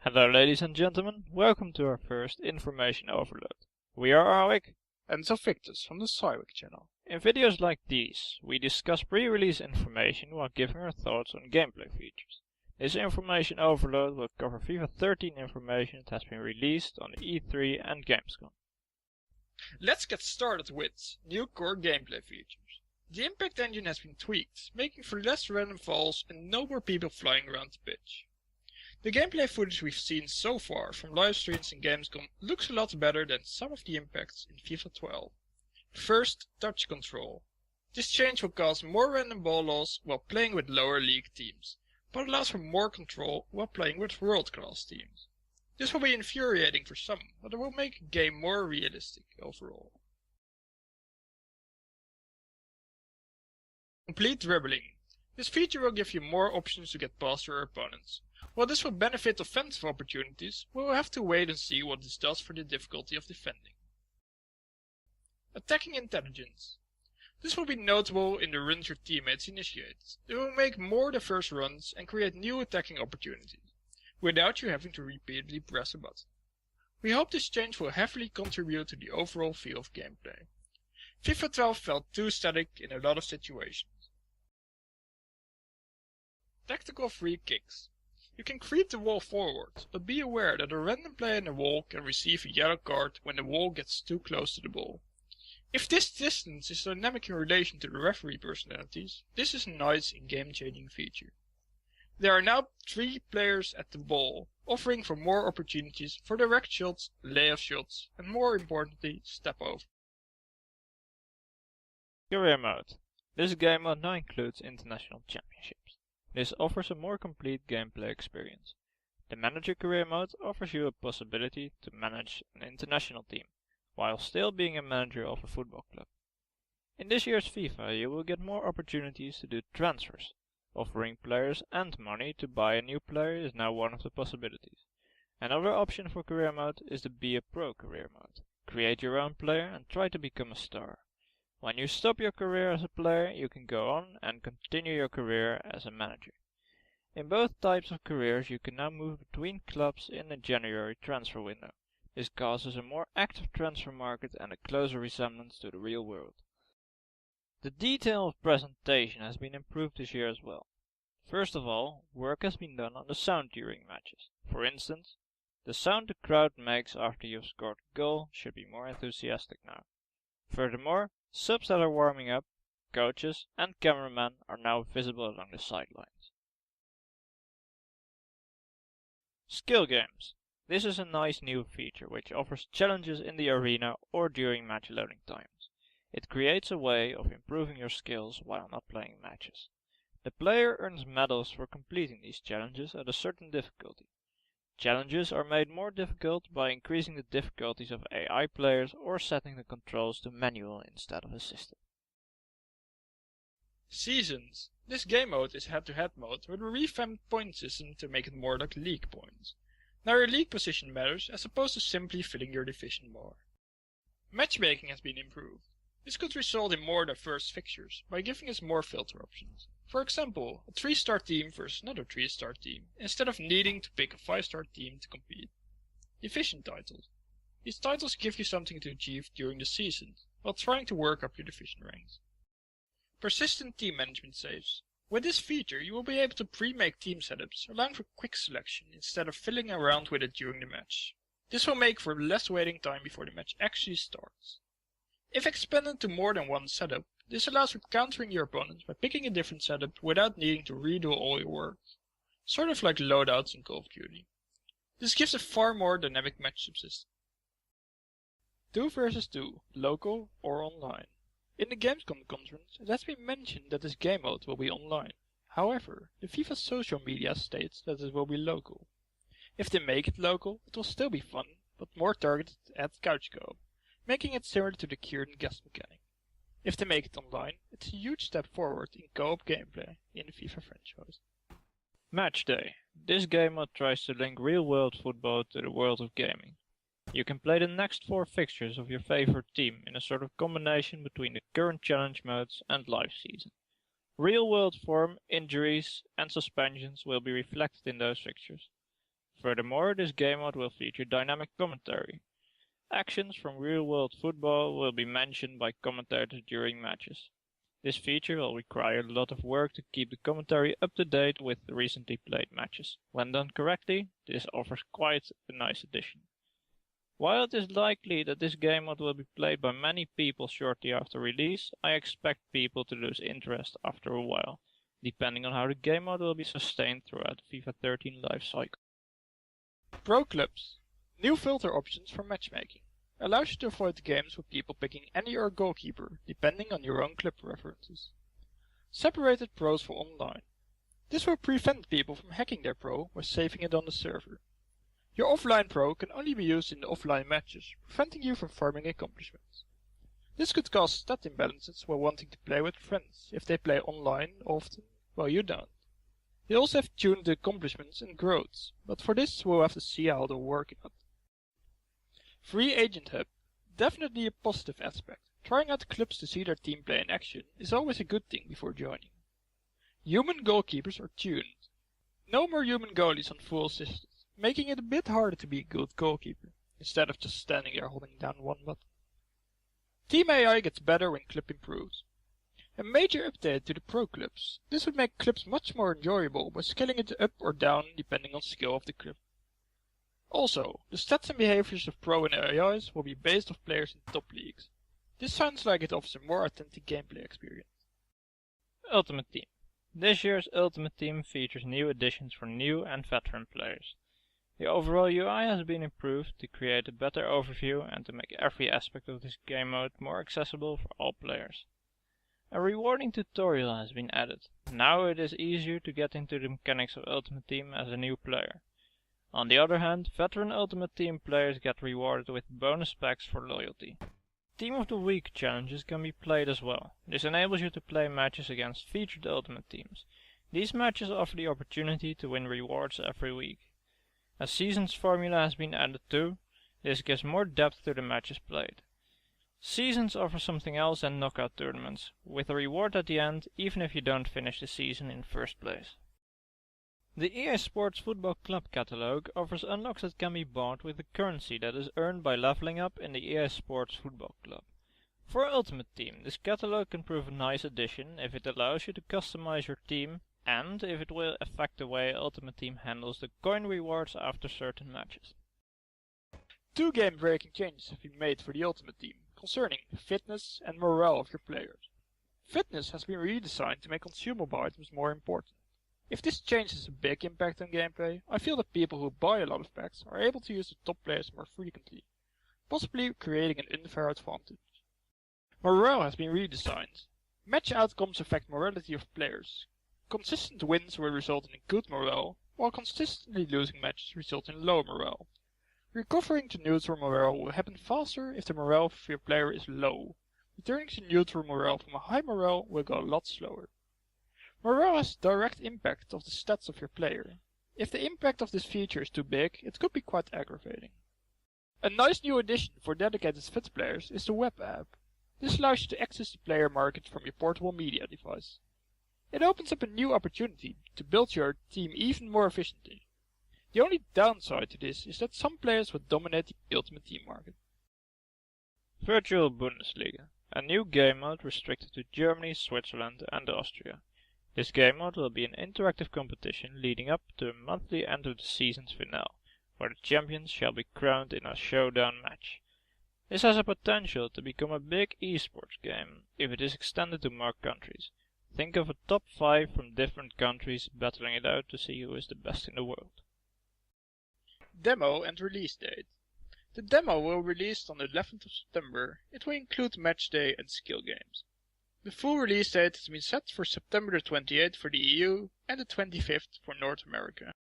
Hello ladies and gentlemen, welcome to our first information overload. We are Sywick and Sywick from the Sywick channel. In videos like these, we discuss pre-release information while giving our thoughts on gameplay features. This information overload will cover FIFA 13 information that has been released on the E3 and Gamescom. Let's get started with new core gameplay features. The impact engine has been tweaked, making for less random falls and no more people flying around the pitch. The gameplay footage we've seen so far from live streams and Gamescom looks a lot better than some of the impacts in FIFA 12. First, touch control. This change will cause more random ball loss while playing with lower league teams, but allows for more control while playing with world-class teams. This will be infuriating for some, but it will make the game more realistic overall. Complete dribbling. This feature will give you more options to get past your opponents. While this will benefit offensive opportunities, we will have to wait and see what this does for the difficulty of defending. Attacking intelligence. This will be notable in the runs your teammates initiate. They will make more diverse runs and create new attacking opportunities, without you having to repeatedly press a button. We hope this change will heavily contribute to the overall feel of gameplay. FIFA 12 felt too static in a lot of situations. Tactical free kicks. You can creep the wall forward, but be aware that a random player in the wall can receive a yellow card when the wall gets too close to the ball. If this distance is dynamic in relation to the referee personalities, this is a nice and game-changing feature. There are now 3 players at the ball, offering for more opportunities for direct shots, layup shots, and more importantly, step over. Career mode. This game mode now includes international championships. This offers a more complete gameplay experience. The Manager career mode offers you a possibility to manage an international team, while still being a manager of a football club. In this year's FIFA you will get more opportunities to do transfers. Offering players and money to buy a new player is now one of the possibilities. Another option for career mode is the Be a Pro career mode. Create your own player and try to become a star. When you stop your career as a player, you can go on and continue your career as a manager. In both types of careers you can now move between clubs in the January transfer window. This causes a more active transfer market and a closer resemblance to the real world. The detail of presentation has been improved this year as well. First of all, work has been done on the sound during matches. For instance, the sound the crowd makes after you've scored a goal should be more enthusiastic now. Furthermore, subs that are warming up, coaches and cameramen are now visible along the sidelines. Skill games. This is a nice new feature which offers challenges in the arena or during match loading times. It creates a way of improving your skills while not playing matches. The player earns medals for completing these challenges at a certain difficulty. Challenges are made more difficult by increasing the difficulties of AI players or setting the controls to manual instead of assisted. Seasons. This game mode is head-to-head mode with a revamped point system to make it more like league points. Now your league position matters as opposed to simply filling your division bar. Matchmaking has been improved. This could result in more diverse fixtures by giving us more filter options. For example, a 3-star team versus another 3-star team, instead of needing to pick a 5-star team to compete. Division titles. These titles give you something to achieve during the season, while trying to work up your division ranks. Persistent team management saves. With this feature you will be able to pre-make team setups, allowing for quick selection instead of fiddling around with it during the match. This will make for less waiting time before the match actually starts. If expanded to more than one setup, this allows for countering your opponents by picking a different setup without needing to redo all your work. Sort of like loadouts in Call of Duty. This gives a far more dynamic matchup system. 2 versus 2, local or online. In the Gamescom conference, it has been mentioned that this game mode will be online. However, the FIFA social media states that it will be local. If they make it local, it will still be fun, but more targeted at couch co-op, making it similar to the Kieran guest mechanic. If they make it online, it's a huge step forward in co-op gameplay in the FIFA franchise. Matchday. This game mode tries to link real-world football to the world of gaming. You can play the next 4 fixtures of your favorite team in a sort of combination between the current challenge modes and live season. Real-world form, injuries and suspensions will be reflected in those fixtures. Furthermore, this game mode will feature dynamic commentary. Actions from real-world football will be mentioned by commentators during matches. This feature will require a lot of work to keep the commentary up to date with the recently played matches. When done correctly, this offers quite a nice addition. While it is likely that this game mode will be played by many people shortly after release, I expect people to lose interest after a while, depending on how the game mode will be sustained throughout the FIFA 13 life cycle. Pro Clubs. New filter options for matchmaking. Allows you to avoid games with people picking any or goalkeeper, depending on your own club preferences. Separated pros for online. This will prevent people from hacking their pro by saving it on the server. Your offline pro can only be used in the offline matches, preventing you from farming accomplishments. This could cause stat imbalances while wanting to play with friends if they play online often while you don't. They also have tuned the accomplishments and growths, but for this we'll have to see how they'll work out. Free Agent Hub. Definitely a positive aspect. Trying out clubs to see their team play in action is always a good thing before joining. Human goalkeepers are tuned. No more human goalies on full assistance, making it a bit harder to be a good goalkeeper, instead of just standing there holding down one button. Team AI gets better when club improves. A major update to the pro clubs. This would make clubs much more enjoyable by scaling it up or down depending on skill of the club. Also, the stats and behaviors of pro and AIs will be based off players in top leagues. This sounds like it offers a more authentic gameplay experience. Ultimate Team. This year's Ultimate Team features new additions for new and veteran players. The overall UI has been improved to create a better overview and to make every aspect of this game mode more accessible for all players. A rewarding tutorial has been added. Now it is easier to get into the mechanics of Ultimate Team as a new player. On the other hand, veteran Ultimate Team players get rewarded with bonus packs for loyalty. Team of the Week challenges can be played as well. This enables you to play matches against featured Ultimate Teams. These matches offer the opportunity to win rewards every week. A seasons formula has been added too. This gives more depth to the matches played. Seasons offer something else than knockout tournaments, with a reward at the end even if you don't finish the season in first place. The EA Sports Football Club catalog offers unlocks that can be bought with the currency that is earned by leveling up in the EA Sports Football Club. For Ultimate Team, this catalog can prove a nice addition if it allows you to customize your team and if it will affect the way Ultimate Team handles the coin rewards after certain matches. 2 game-breaking changes have been made for the Ultimate Team concerning the fitness and morale of your players. Fitness has been redesigned to make consumable items more important. If this change has a big impact on gameplay, I feel that people who buy a lot of packs are able to use the top players more frequently, possibly creating an unfair advantage. Morale has been redesigned. Match outcomes affect morality of players. Consistent wins will result in good morale, while consistently losing matches result in low morale. Recovering to neutral morale will happen faster if the morale of your player is low. Returning to neutral morale from a high morale will go a lot slower. Morale has a direct impact of the stats of your player. If the impact of this feature is too big, it could be quite aggravating. A nice new addition for dedicated FUT players is the web app. This allows you to access the player market from your portable media device. It opens up a new opportunity to build your team even more efficiently. The only downside to this is that some players would dominate the Ultimate Team market. Virtual Bundesliga, a new game mode restricted to Germany, Switzerland and Austria. This game mode will be an interactive competition leading up to a monthly end of the season's finale, where the champions shall be crowned in a showdown match. This has a potential to become a big esports game if it is extended to more countries. Think of a top 5 from different countries battling it out to see who is the best in the world. Demo and release date. The demo will release on the 11th of September. It will include Matchday and skill games. The full release date has been set for September the 28th for the EU and the 25th for North America.